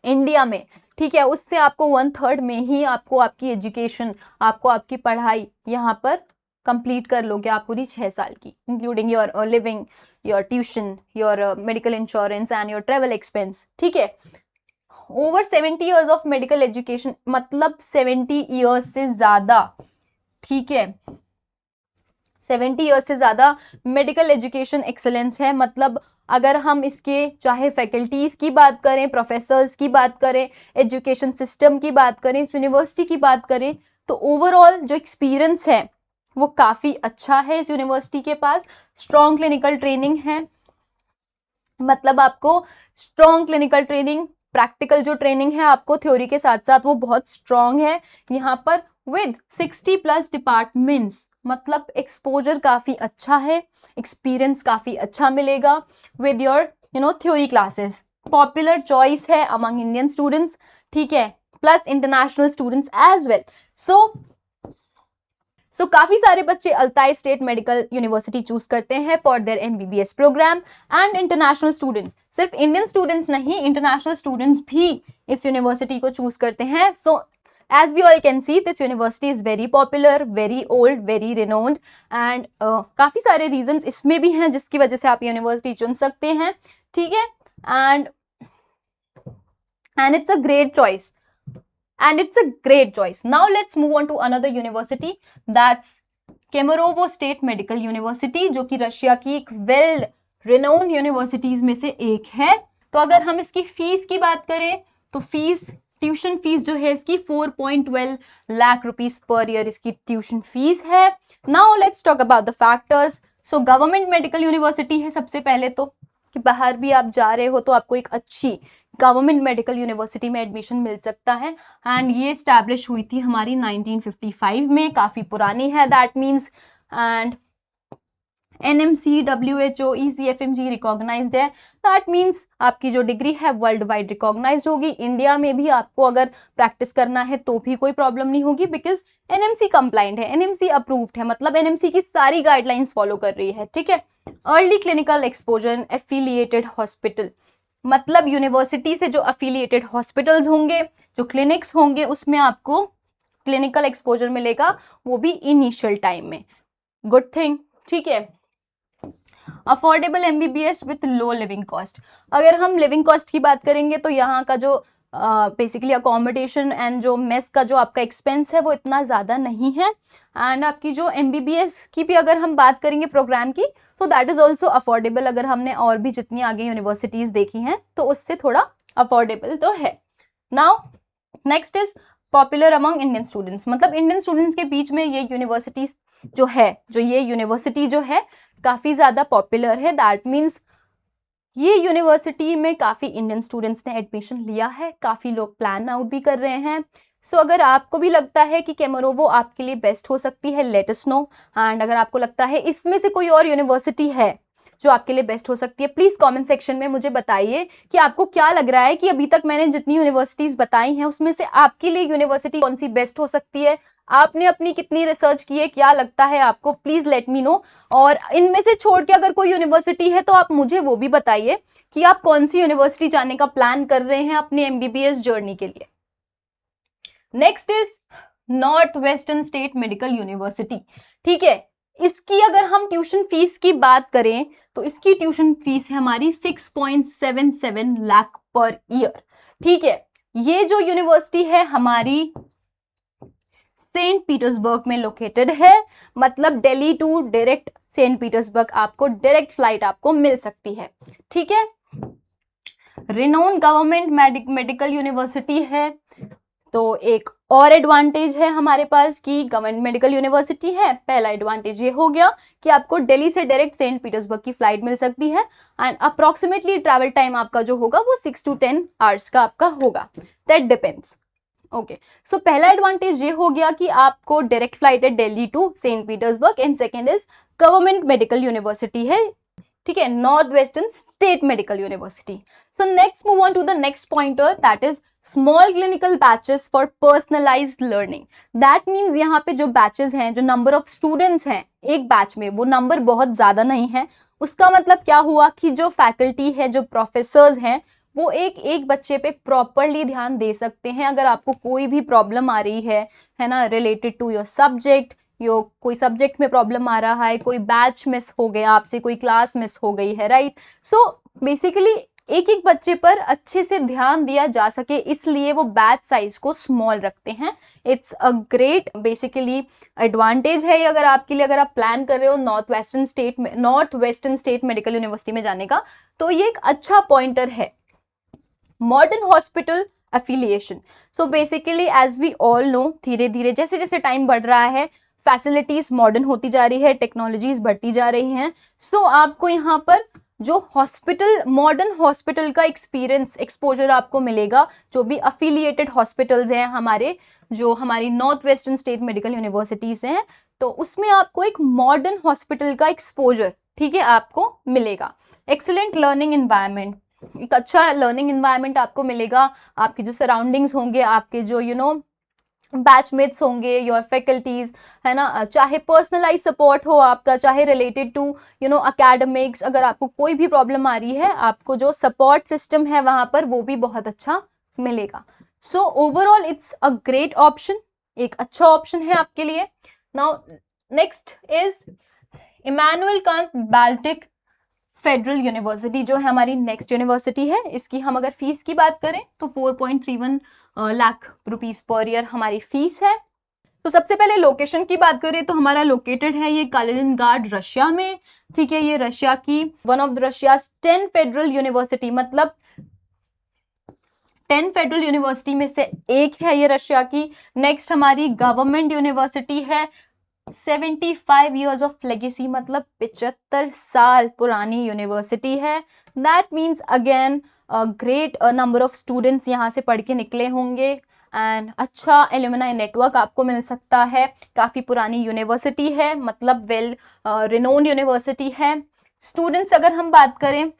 इंडिया में, ठीक है, उससे आपको 1/3 में ही आपको आपकी एजुकेशन, आपको आपकी पढ़ाई यहाँ पर कंप्लीट कर लोगे आप पूरी 6 साल की, including your living, your tuition, your medical insurance and your travel expense, ठीक है। Over 70 years of medical education, मतलब 70 ईयर्स से ज्यादा, ठीक है, 70 ईयर्स से ज्यादा मेडिकल एजुकेशन एक्सेलेंस है। मतलब अगर हम इसके चाहे फैकल्टीज की बात करें, प्रोफेसर्स की बात करें, एजुकेशन सिस्टम की बात करें, यूनिवर्सिटी की बात करें, तो ओवरऑल जो एक्सपीरियंस है वो काफी अच्छा है इस यूनिवर्सिटी के पास। स्ट्रॉन्ग क्लिनिकल ट्रेनिंग है, मतलब आपको स्ट्रॉन्ग क्लिनिकल ट्रेनिंग, प्रैक्टिकल जो ट्रेनिंग है आपको थ्योरी के साथ साथ वो बहुत स्ट्रॉन्ग है यहाँ पर, विद 60+ डिपार्टमेंट्स, मतलब एक्सपोजर काफी अच्छा है, एक्सपीरियंस काफी अच्छा मिलेगा with your theory classes. Popular choice है अमंग इंडियन स्टूडेंट्स, ठीक है, plus international students as well. So काफी सारे बच्चे Altai state medical university choose करते हैं for their MBBS programme, and international students, सिर्फ इंडियन स्टूडेंट्स नहीं, इंटरनेशनल स्टूडेंट्स भी इस यूनिवर्सिटी को चूज करते हैं। सो as we all can see, this university is very popular, very old, very renowned, and काफी सारे reasons इसमें भी हैं जिसकी वजह से आप यूनिवर्सिटी चुन सकते हैं, ठीक है। and it's a great choice, and it's a great choice. Now let's move on to another university, that's Kemerovo State Medical University, जो कि रशिया की एक वेल रिनोन्ड यूनिवर्सिटीज में से एक है। तो अगर हम इसकी फीस की बात करें तो फीस, ट्यूशन फीस जो है इसकी 4.12 लाख रुपीस पर ईयर इसकी ट्यूशन फीस है। Now let's talk about the factors. So government medical university है सबसे पहले तो, कि बाहर भी आप जा रहे हो तो आपको एक अच्छी गवर्नमेंट मेडिकल यूनिवर्सिटी में एडमिशन मिल सकता है, एंड ये स्टैब्लिश हुई थी हमारी 1955 में, काफी पुरानी है that means, and NMC, WHO, ECFMG recognised है, दैट मीन्स आपकी जो डिग्री है वर्ल्ड वाइड रिकॉग्नाइज्ड होगी। इंडिया में भी आपको अगर प्रैक्टिस करना है तो भी कोई प्रॉब्लम नहीं होगी, बिकॉज NMC कंप्लाइंट है, NMC अप्रूव्ड है, मतलब NMC की सारी गाइडलाइंस फॉलो कर रही है, ठीक है। Early clinical exposure, affiliated hospital, मतलब यूनिवर्सिटी से जो अफिलिएटेड हॉस्पिटल्स होंगे, जो क्लिनिक्स होंगे, उसमें आपको क्लिनिकल एक्सपोजर मिलेगा, वो भी इनिशियल टाइम में, गुड थिंग, ठीक है। Affordable MBBS with low living cost, अगर हम लिविंग कॉस्ट की बात करेंगे तो यहाँ का जो बेसिकली अकोमोडेशन एंड जो मेस का जो आपका एक्सपेंस है वो इतना ज़्यादा नहीं है, एंड आपकी जो एमबीबीएस की भी अगर हम बात करेंगे प्रोग्राम की, तो दैट इज ऑल्सो अफोर्डेबल। अगर हमने और भी जितनी आगे यूनिवर्सिटीज देखी हैं तो उससे थोड़ा अफोर्डेबल तो है। Now next is popular among Indian students, मतलब इंडियन स्टूडेंट्स के बीच में ये यूनिवर्सिटीज जो है, जो ये यूनिवर्सिटी जो है काफी ज्यादा पॉपुलर है, दैट मीन्स ये यूनिवर्सिटी में काफी इंडियन स्टूडेंट्स ने एडमिशन लिया है, काफी लोग प्लान आउट भी कर रहे हैं। सो अगर आपको भी लगता है कि केमेरोवो आपके लिए बेस्ट हो सकती है, लेट अस नो, एंड अगर आपको लगता है इसमें से कोई और यूनिवर्सिटी है जो आपके लिए बेस्ट हो सकती है, प्लीज कमेंट सेक्शन में मुझे बताइए कि आपको क्या लग रहा है कि अभी तक मैंने जितनी यूनिवर्सिटीज बताई हैं उसमें से आपके लिए यूनिवर्सिटी कौन सी बेस्ट हो सकती है, आपने अपनी कितनी रिसर्च की है, क्या लगता है आपको, प्लीज लेट मी नो। और इनमें से छोड़ के अगर कोई यूनिवर्सिटी है तो आप मुझे वो भी बताइए कि आप कौन सी यूनिवर्सिटी जाने का प्लान कर रहे हैं अपनी एमबीबीएस जर्नी के लिए। Next is north western state medical university, ठीक है। इसकी अगर हम ट्यूशन फीस की बात करें तो इसकी ट्यूशन फीस है हमारी 6.77 लाख पर ईयर, ठीक है। ये जो यूनिवर्सिटी है हमारी सेंट पीटर्सबर्ग में लोकेटेड है, मतलब Delhi to direct Saint Petersburg direct flight आपको मिल सकती है, ठीक है। रिनोन गवर्नमेंट मेडिकल यूनिवर्सिटी है, तो एक और एडवांटेज है हमारे पास कि गवर्नमेंट मेडिकल यूनिवर्सिटी है। पहला एडवांटेज ये हो गया कि आपको दिल्ली से डायरेक्ट सेंट पीटर्सबर्ग की फ्लाइट मिल सकती है, एंड अप्रोक्सीमेटली ट्रैवल टाइम आपका जो होगा वो 6 to 10 आवर्स का आपका होगा, दैट डिपेंड्स, ओके, सो पहला एडवांटेज ये हो गया कि आपको डायरेक्ट फ्लाइट है Delhi to Saint Petersburg, and second is government medical university है, ठीक है, north western state medical university. So next move on to the next pointer, that is small clinical batches for personalised learning. That means यहाँ पे जो batches हैं, जो number of students हैं एक बैच में, वो नंबर बहुत ज्यादा नहीं है. उसका मतलब क्या हुआ कि जो फैकल्टी है, जो प्रोफेसर्स हैं, वो एक एक बच्चे पे प्रॉपरली ध्यान दे सकते हैं. अगर आपको कोई भी प्रॉब्लम आ रही है ना, रिलेटेड टू योर सब्जेक्ट, यो कोई सब्जेक्ट में प्रॉब्लम आ रहा है, कोई बैच मिस हो गया आपसे, कोई क्लास मिस हो गई है, राइट. सो बेसिकली एक एक बच्चे पर अच्छे से ध्यान दिया जा सके, इसलिए वो बैच साइज को स्मॉल रखते हैं. It's a great basically advantage है ये अगर आपके लिए, अगर आप प्लान कर रहे हो north western state medical university में जाने का, तो ये एक अच्छा पॉइंटर है. Modern hospital affiliation. So basically as we all know, धीरे धीरे जैसे जैसे टाइम बढ़ रहा है, फैसिलिटीज मॉडर्न होती जा रही है, टेक्नोलॉजीज बढ़ती जा रही हैं. सो आपको यहाँ पर जो हॉस्पिटल, मॉडर्न हॉस्पिटल का एक्सपोजर आपको मिलेगा. जो भी अफिलिएटेड हॉस्पिटल्स हैं हमारी north western state medical universities हैं, तो उसमें आपको एक मॉडर्न हॉस्पिटल का एक्सपोजर, ठीक है, आपको मिलेगा. एक्सीलेंट लर्निंग एनवायरनमेंट, एक अच्छा लर्निंग एनवायरनमेंट आपको मिलेगा. आपके जो सराउंडिंग्स होंगे, आपके जो बैचमेट्स होंगे, योर फैकल्टीज, है ना, चाहे पर्सनलाइज सपोर्ट हो आपका, चाहे रिलेटेड टू अकेडमिक्स, अगर आपको कोई भी प्रॉब्लम आ रही है, आपको जो सपोर्ट सिस्टम है वहां पर वो भी बहुत अच्छा मिलेगा. So overall it's a great option, एक अच्छा ऑप्शन है आपके लिए. Now next is Immanuel Kant Baltic federal university, जो है हमारी नेक्स्ट यूनिवर्सिटी है. इसकी हम अगर फीस की बात करें तो 4.31 लाख रुपीस पर ईयर हमारी फीस है. तो सबसे पहले लोकेशन की बात करें तो हमारा लोकेटेड है ये कालिनिनग्राड रशिया में, ठीक है. ये रशिया की one of the Russia's 10 federal university, मतलब 10 फेडरल यूनिवर्सिटी में से एक है ये रशिया की. नेक्स्ट हमारी गवर्नमेंट यूनिवर्सिटी है, 75 years ऑफ लेगेसी, मतलब 75 साल पुरानी यूनिवर्सिटी है. That means again great number of students यहाँ से पढ़ के निकले होंगे, एंड अच्छा एल्यूमिनाई नेटवर्क आपको मिल सकता है. काफ़ी पुरानी यूनिवर्सिटी है, मतलब वेल रिनोन्ड यूनिवर्सिटी है. स्टूडेंट्स अगर हम बात करें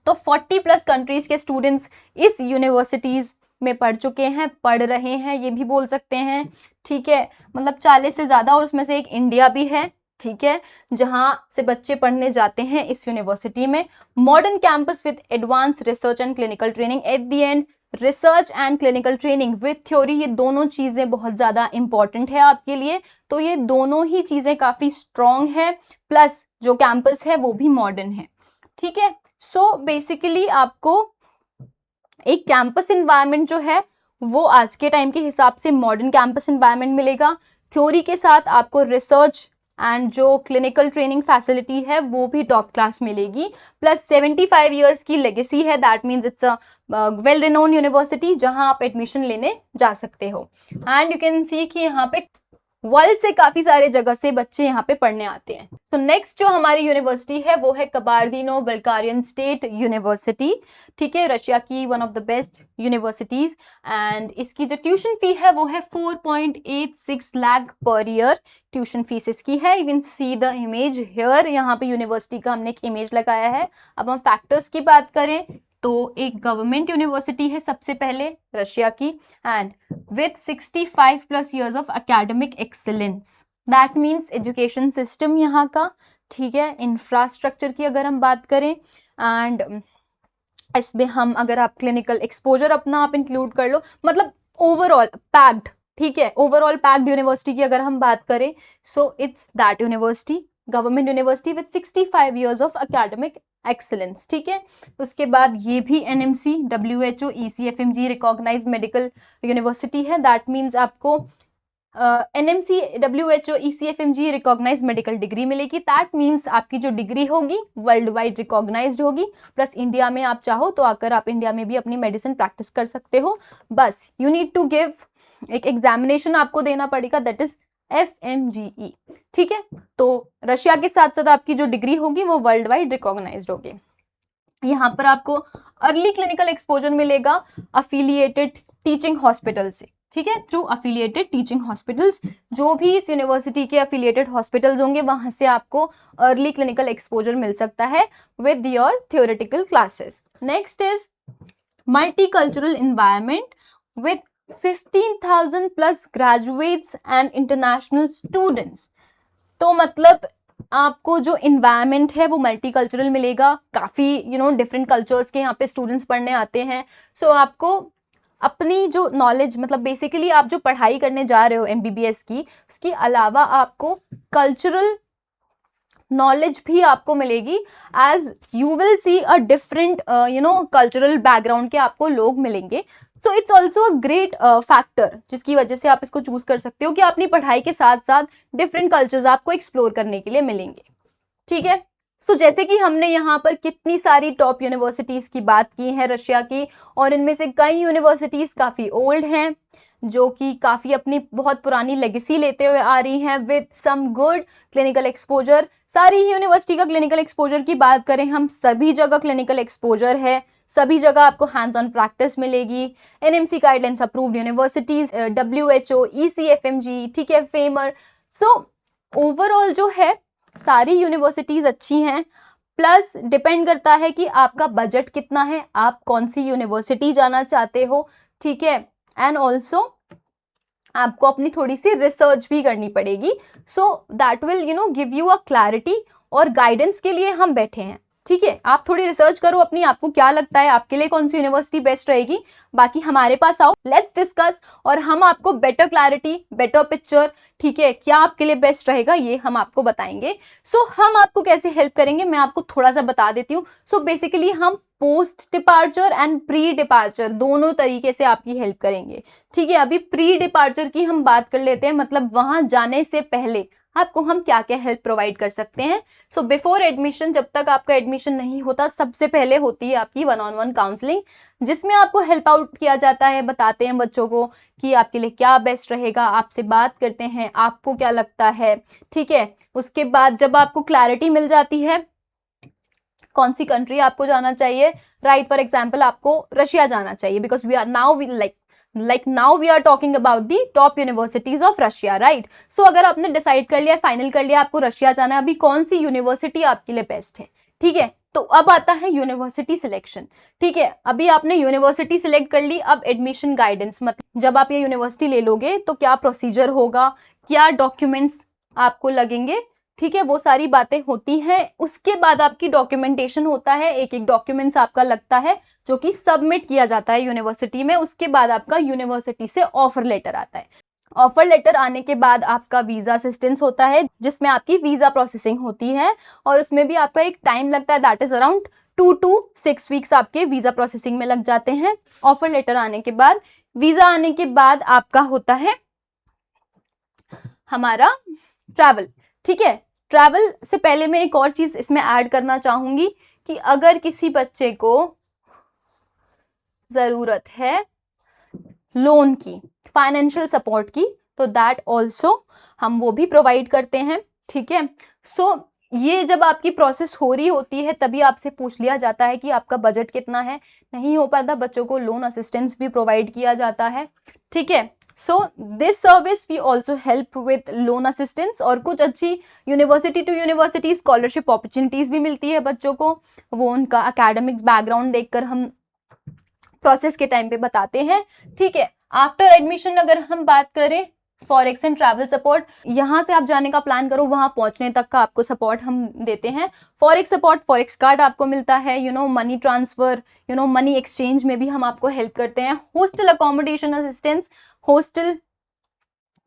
तो 40+ कंट्रीज के स्टूडेंट्स इस यूनिवर्सिटीज़ में पढ़ चुके हैं, पढ़ रहे हैं, ये भी बोल सकते हैं, ठीक है. मतलब 40 से ज़्यादा, और उसमें से एक इंडिया भी है, ठीक है, जहाँ से बच्चे पढ़ने जाते हैं इस यूनिवर्सिटी में. Modern campus with advance research and clinical training. Eight the and research and clinical training with theory, ये दोनों चीज़ें बहुत ज़्यादा इंपॉर्टेंट है आपके लिए. तो ये दोनों ही चीज़ें काफ़ी स्ट्रॉन्ग है, प्लस जो कैंपस है वो भी मॉडर्न है, ठीक है. सो बेसिकली आपको एक कैंपस इन्वायरमेंट जो है वो आज के टाइम के हिसाब से मॉडर्न कैंपस इन्वायरमेंट मिलेगा. थ्योरी के साथ आपको रिसर्च एंड जो क्लिनिकल ट्रेनिंग फैसिलिटी है वो भी टॉप क्लास मिलेगी. प्लस 75 years की लेगेसी है. That means it's a well renowned university जहां आप एडमिशन लेने जा सकते हो. एंड यू कैन सी कि यहाँ पे वर्ल्ड से काफी सारे जगह से बच्चे यहाँ पे पढ़ने आते हैं. तो नेक्स्ट जो हमारी यूनिवर्सिटी है वो है कबार्दिनो बल्कारियन स्टेट यूनिवर्सिटी, ठीक है, रशिया की one of the best universities. And इसकी जो ट्यूशन फी है वो है 4.86 lakh per year. Tuition fees इसकी है. You can see the image here, यहाँ पे यूनिवर्सिटी का हमने एक इमेज लगाया है. अब हम फैक्टर्स की बात करें तो एक गवर्नमेंट यूनिवर्सिटी है सबसे पहले रशिया की, and with 65+ years of academic excellence. That means education system यहाँ का, ठीक है. इंफ्रास्ट्रक्चर की अगर हम बात करें, एंड इसमें हम अगर आप क्लिनिकल एक्सपोजर अपना आप इंक्लूड कर लो, मतलब ओवरऑल पैक्ड, ठीक है, ओवरऑल पैक्ड यूनिवर्सिटी की अगर हम बात करें, so it's that university, government university with 65 years of academic excellence, ठीक है. उसके बाद ये भी NMC WHO ECFMG recognised medical university है. दैट मीन्स आपको NMC WHO ECFMG recognised medical degree मिलेगी. दैट मीन्स आपकी जो डिग्री होगी वर्ल्ड वाइड रिकॉग्नाइज्ड होगी. प्लस इंडिया में आप चाहो तो आकर आप इंडिया में भी अपनी मेडिसिन प्रैक्टिस कर सकते हो. बस यू नीड टू गिव एक एग्जामिनेशन आपको देना पड़ेगा, दैट इज FMGE, ठीक है. तो रशिया के साथ साथ आपकी जो डिग्री होगी वो वर्ल्ड वाइड रिकॉग्नाइज्ड होगी. यहाँ पर आपको अर्ली क्लिनिकल एक्सपोजर मिलेगा अफिलिएटेड टीचिंग हॉस्पिटल से, ठीक है, थ्रू अफिलिएटेड टीचिंग हॉस्पिटल्स। जो भी इस यूनिवर्सिटी के अफिलिएटेड हॉस्पिटल्स होंगे वहां से आपको अर्ली क्लिनिकल एक्सपोजर मिल सकता है with your theoretical classes. Next is multicultural environment with 15,000 plus graduates and international students. तो मतलब आपको जो इन्वायरमेंट है वो मल्टीकल्चरल मिलेगा, काफ़ी डिफरेंट कल्चर्स के यहाँ पे स्टूडेंट्स पढ़ने आते हैं। सो आपको अपनी जो नॉलेज, मतलब बेसिकली आप जो पढ़ाई करने जा रहे हो MBBS की, उसके अलावा आपको कल्चरल नॉलेज भी आपको मिलेगी, as you will see a different cultural background के आपको लोग मिलेंगे। So it's also a great factor जिसकी वजह से आप इसको चूज कर सकते हो कि अपनी पढ़ाई के साथ साथ डिफरेंट कल्चर्स आपको एक्सप्लोर करने के लिए मिलेंगे, ठीक है। सो जैसे कि हमने यहाँ पर कितनी सारी टॉप यूनिवर्सिटीज की बात की है रशिया की, और इनमें से कई यूनिवर्सिटीज काफी ओल्ड हैं जो कि काफ़ी अपनी बहुत पुरानी लेगेसी लेते हुए आ रही हैं with some good clinical exposure. सारी ही यूनिवर्सिटी का क्लिनिकल एक्सपोजर की बात करें हम, सभी जगह क्लिनिकल एक्सपोजर है, सभी जगह आपको हैंड्स ऑन प्रैक्टिस मिलेगी। NMC guidelines approved universities, WHO, ECFMG, ठीक है, फेमर। सो ओवरऑल जो है सारी यूनिवर्सिटीज़ अच्छी हैं, प्लस डिपेंड करता है कि आपका बजट कितना है, आप कौन सी यूनिवर्सिटी जाना चाहते हो, ठीक है। एंड ऑल्सो आपको अपनी थोड़ी सी रिसर्च भी करनी पड़ेगी, so that will give you a clarity. और गाइडेंस के लिए हम बैठे हैं, ठीक है। आप थोड़ी रिसर्च करो अपनी, आपको क्या लगता है आपके लिए कौन सी यूनिवर्सिटी बेस्ट रहेगी, बाकी हमारे पास आओ, लेट्स डिस्कस, और हम आपको बेटर क्लैरिटी, बेटर पिक्चर, ठीक है, क्या आपके लिए बेस्ट रहेगा ये हम आपको बताएंगे। सो हम आपको कैसे हेल्प करेंगे मैं आपको थोड़ा सा बता देती हूँ। सो बेसिकली हम post departure and pre departure दोनों तरीके से आपकी हेल्प करेंगे, ठीक है। अभी प्री डिपार्चर की हम बात कर लेते हैं, मतलब वहां जाने से पहले आपको हम क्या क्या हेल्प प्रोवाइड कर सकते हैं। सो बिफोर एडमिशन, जब तक आपका एडमिशन नहीं होता, सबसे पहले होती है आपकी 1-on-1 काउंसलिंग, जिसमें आपको हेल्प आउट किया जाता है, बताते हैं बच्चों को कि आपके लिए क्या बेस्ट रहेगा, आपसे बात करते हैं आपको क्या लगता है, ठीक है। उसके बाद जब आपको क्लैरिटी मिल जाती है कौन सी कंट्री आपको जाना चाहिए, राइट, फॉर एग्जाम्पल आपको रशिया जाना चाहिए, because we are now now we are talking about the top universities of Russia, right. So अगर आपने डिसाइड कर लिया, फाइनल कर लिया आपको रशिया जाना है, अभी कौन सी यूनिवर्सिटी आपके लिए बेस्ट है, ठीक है। तो अब आता है यूनिवर्सिटी सिलेक्शन, ठीक है। अभी आपने यूनिवर्सिटी सिलेक्ट कर ली, अब एडमिशन गाइडेंस, मतलब जब आप ये यूनिवर्सिटी ले लोगे तो क्या प्रोसीजर होगा, क्या डॉक्यूमेंट्स आपको लगेंगे, ठीक है, वो सारी बातें होती हैं। उसके बाद आपकी डॉक्यूमेंटेशन होता है, एक एक डॉक्यूमेंट्स आपका लगता है जो कि सबमिट किया जाता है यूनिवर्सिटी में। उसके बाद आपका यूनिवर्सिटी से ऑफर लेटर आता है। ऑफर लेटर आने के बाद आपका वीजा असिस्टेंस होता है, जिसमें आपकी वीजा प्रोसेसिंग होती है, और उसमें भी आपका एक टाइम लगता है, that is around 2 to 6 weeks आपके वीजा प्रोसेसिंग में लग जाते हैं। ऑफर लेटर आने के बाद, वीजा आने के बाद आपका होता है हमारा ट्रैवल, ठीक है। ट्रैवल से पहले मैं एक और चीज इसमें ऐड करना चाहूंगी कि अगर किसी बच्चे को जरूरत है लोन की, फाइनेंशियल सपोर्ट की, तो दैट ऑल्सो हम वो भी प्रोवाइड करते हैं, ठीक है। सो ये जब आपकी प्रोसेस हो रही होती है तभी आपसे पूछ लिया जाता है कि आपका बजट कितना है, नहीं हो पाता बच्चों को लोन असिस्टेंस भी प्रोवाइड किया जाता है, ठीक है। So this service we also help with loan assistance, और कुछ अच्छी university to university scholarship opportunities भी मिलती है बच्चों को, वो उनका अकेडमिक्स बैकग्राउंड देखकर हम प्रोसेस के टाइम पे बताते हैं, ठीक है। आफ्टर एडमिशन अगर हम बात करें, फॉरेक्स एंड ट्रैवल सपोर्ट, यहाँ से आप जाने का प्लान करो, वहां पहुंचने तक का आपको सपोर्ट हम देते हैं। फॉरेक्स सपोर्ट, फॉरेक्स कार्ड आपको मिलता है, मनी ट्रांसफर, मनी एक्सचेंज में भी हम आपको हेल्प करते हैं। Hostel accommodation assistance, hostel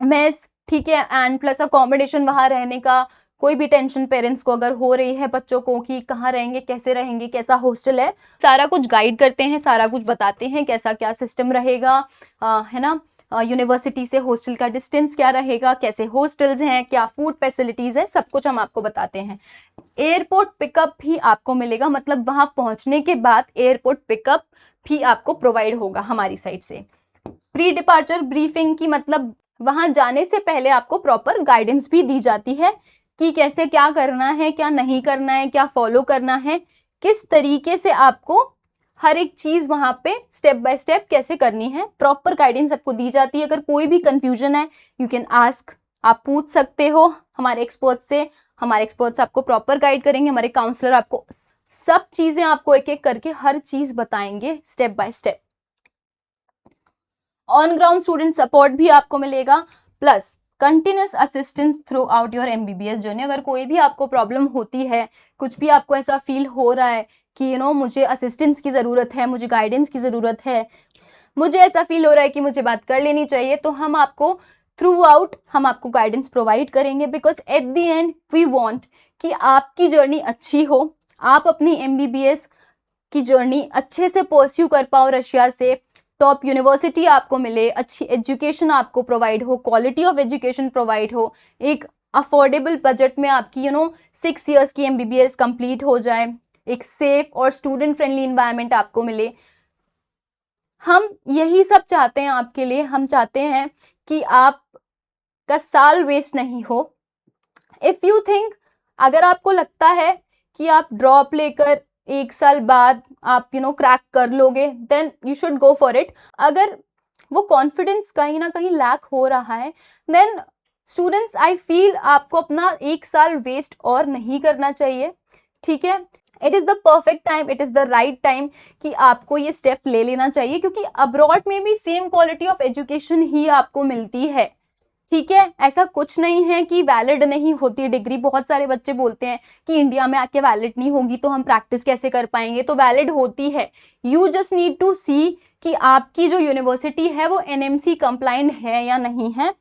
mess, ठीक है, एंड प्लस अकोमोडेशन, वहां रहने का कोई भी टेंशन पेरेंट्स को अगर हो रही है बच्चों को कि कहाँ रहेंगे, कैसे रहेंगे, कैसा हॉस्टल है, सारा कुछ गाइड करते हैं, सारा कुछ बताते हैं कैसा क्या सिस्टम रहेगा, है ना। यूनिवर्सिटी से हॉस्टल का डिस्टेंस क्या रहेगा, कैसे हॉस्टल्स हैं, क्या फूड फैसिलिटीज है, सब कुछ हम आपको बताते हैं। एयरपोर्ट पिकअप भी आपको मिलेगा, मतलब वहां पहुंचने के बाद एयरपोर्ट पिकअप भी आपको प्रोवाइड होगा हमारी साइड से। प्री डिपार्चर ब्रीफिंग की, मतलब वहां जाने से पहले आपको प्रॉपर गाइडेंस भी दी जाती है कि कैसे क्या करना है, क्या नहीं करना है, क्या फॉलो करना है, किस तरीके से आपको हर एक चीज वहां पे स्टेप बाय स्टेप कैसे करनी है, प्रॉपर गाइडेंस आपको दी जाती है। अगर कोई भी कंफ्यूजन है यू कैन आस्क, आप पूछ सकते हो हमारे एक्सपर्ट से। हमारे एक्सपर्ट्स आपको प्रॉपर गाइड करेंगे, हमारे काउंसलर आपको सब चीजें आपको एक एक करके हर चीज बताएंगे step by step. On ground student support भी आपको मिलेगा, plus continuous assistance through out your MBBS journey. अगर कोई भी आपको प्रॉब्लम होती है, कुछ भी आपको ऐसा फील हो रहा है कि मुझे असिस्टेंस की ज़रूरत है, मुझे गाइडेंस की ज़रूरत है, मुझे ऐसा फील हो रहा है कि मुझे बात कर लेनी चाहिए, तो हम आपको थ्रू आउट हम आपको गाइडेंस प्रोवाइड करेंगे। Because at the end we want कि आपकी जर्नी अच्छी हो, आप अपनी एमबीबीएस की जर्नी अच्छे से परस्यू कर पाओ, रशिया से टॉप यूनिवर्सिटी आपको मिले, अच्छी एजुकेशन आपको प्रोवाइड हो, क्वालिटी ऑफ एजुकेशन प्रोवाइड हो, एक अफोर्डेबल बजट में आपकी 6 ईयर्स की एमबीबीएस कंप्लीट हो जाए, एक सेफ और स्टूडेंट फ्रेंडली इन्वायरमेंट आपको मिले। हम यही सब चाहते हैं आपके लिए। हम चाहते हैं कि आपका साल वेस्ट नहीं हो। इफ यू थिंक, अगर आपको लगता है कि आप ड्रॉप लेकर 1 साल बाद आप क्रैक कर लोगे, then you should go for it. अगर वो कॉन्फिडेंस कहीं ना कहीं लैक हो रहा है, देन स्टूडेंट्स आई फील आपको अपना 1 साल वेस्ट और नहीं करना चाहिए। ठीक है, it is the perfect time, it is the right time कि आपको ये स्टेप ले लेना चाहिए, क्योंकि अब्रॉड में भी सेम क्वालिटी ऑफ एजुकेशन ही आपको मिलती है। ठीक है, ऐसा कुछ नहीं है कि वैलिड नहीं होती डिग्री। बहुत सारे बच्चे बोलते हैं कि इंडिया में आके वैलिड नहीं होगी तो हम प्रैक्टिस कैसे कर पाएंगे, तो वैलिड होती है। यू जस्ट नीड टू सी कि आपकी जो यूनिवर्सिटी है वो एनएमसी कंप्लाइंट है या नहीं है।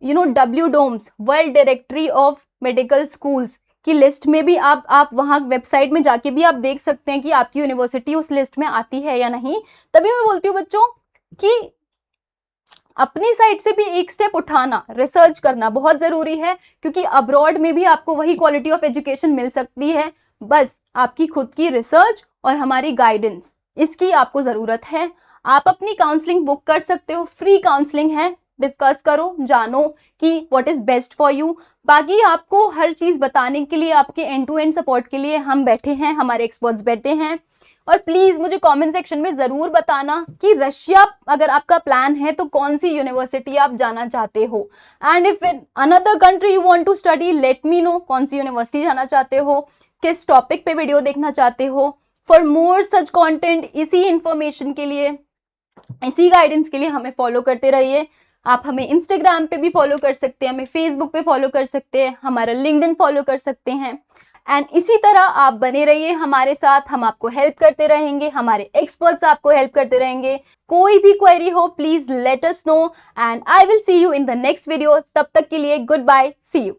WDOMS, world directory of medical schools की लिस्ट में भी आप वहाँ वेबसाइट में जाके भी आप देख सकते हैं कि आपकी यूनिवर्सिटी उस लिस्ट में आती है या नहीं। तभी मैं बोलती हूँ बच्चों कि अपनी साइड से भी एक स्टेप उठाना, रिसर्च करना बहुत जरूरी है, क्योंकि अब्रॉड में भी आपको वही क्वालिटी ऑफ एजुकेशन मिल सकती है। बस आपकी खुद की रिसर्च और हमारी गाइडेंस, इसकी आपको जरूरत है। आप अपनी काउंसलिंग बुक कर सकते हो, फ्री काउंसलिंग है, डिस्कस करो, जानो कि what is best for you. बाकी आपको हर चीज बताने के लिए, आपके एंड टू एंड सपोर्ट के लिए हम बैठे हैं, हमारे एक्सपर्ट्स बैठे हैं। और प्लीज मुझे कमेंट सेक्शन में जरूर बताना कि रशिया अगर आपका प्लान है तो कौन सी यूनिवर्सिटी आप जाना चाहते हो। And if in another country you want to study, let me know कौन सी यूनिवर्सिटी जाना चाहते हो, किस टॉपिक पे वीडियो देखना चाहते हो। फॉर मोर सच कंटेंट, इसी इंफॉर्मेशन के लिए, इसी गाइडेंस के लिए हमें फॉलो करते रहिए। आप हमें इंस्टाग्राम पे भी फॉलो कर सकते हैं, हमें फेसबुक पे फॉलो कर सकते हैं, हमारा लिंक्डइन फॉलो कर सकते हैं। एंड इसी तरह आप बने रहिए हमारे साथ, हम आपको हेल्प करते रहेंगे, हमारे एक्सपर्ट्स आपको हेल्प करते रहेंगे। कोई भी क्वेरी हो please let us know, and I will see you in the next video. तब तक के लिए गुड बाय, सी यू।